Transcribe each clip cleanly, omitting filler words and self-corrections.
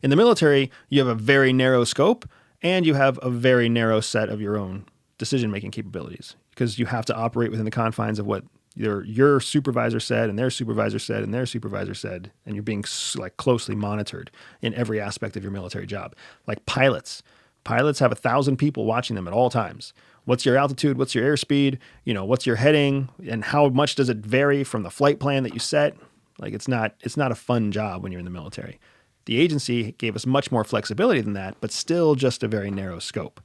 In the military, you have a very narrow scope and you have a very narrow set of your own decision-making capabilities because you have to operate within the confines of what your supervisor said and their supervisor said and their supervisor said, and you're being like closely monitored in every aspect of your military job. Like pilots have 1,000 people watching them at all times. What's your altitude? What's your airspeed? What's your heading? And how much does it vary from the flight plan that you set? Like it's not a fun job when you're in the military. The agency gave us much more flexibility than that, but still just a very narrow scope.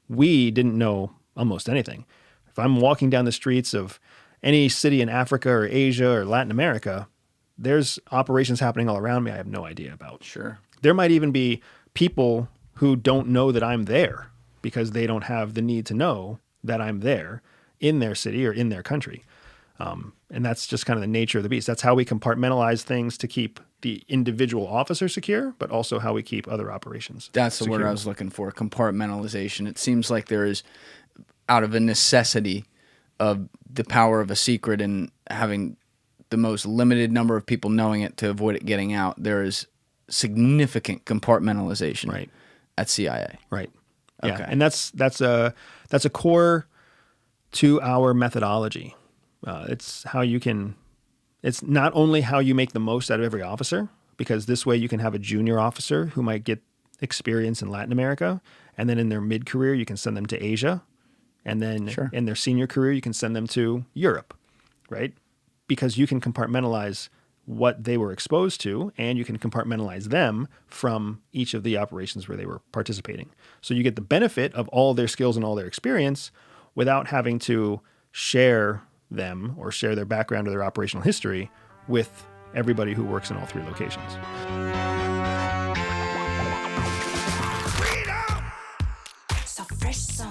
We didn't know almost anything. If I'm walking down the streets of any city in Africa or Asia or Latin America, there's operations happening all around me I have no idea about. Sure. There might even be people who don't know that I'm there because they don't have the need to know that I'm there in their city or in their country. And that's just kind of the nature of the beast. That's how we compartmentalize things to keep the individual officer secure, but also how we keep other operations That's the secure. word I was looking for, compartmentalization. It seems like there is, out of a necessity of the power of a secret and having the most limited number of people knowing it to avoid it getting out, there is significant compartmentalization Right. at CIA. Right. Okay. Yeah. And that's a core to our methodology. It's not only how you make the most out of every officer, because this way you can have a junior officer who might get experience in Latin America, and then in their mid-career you can send them to Asia, and then in their senior career you can send them to Europe, right? Because you can compartmentalize what they were exposed to, and you can compartmentalize them from each of the operations where they were participating. So you get the benefit of all their skills and all their experience without having to share them or share their background or their operational history with everybody who works in all three locations. So fresh, so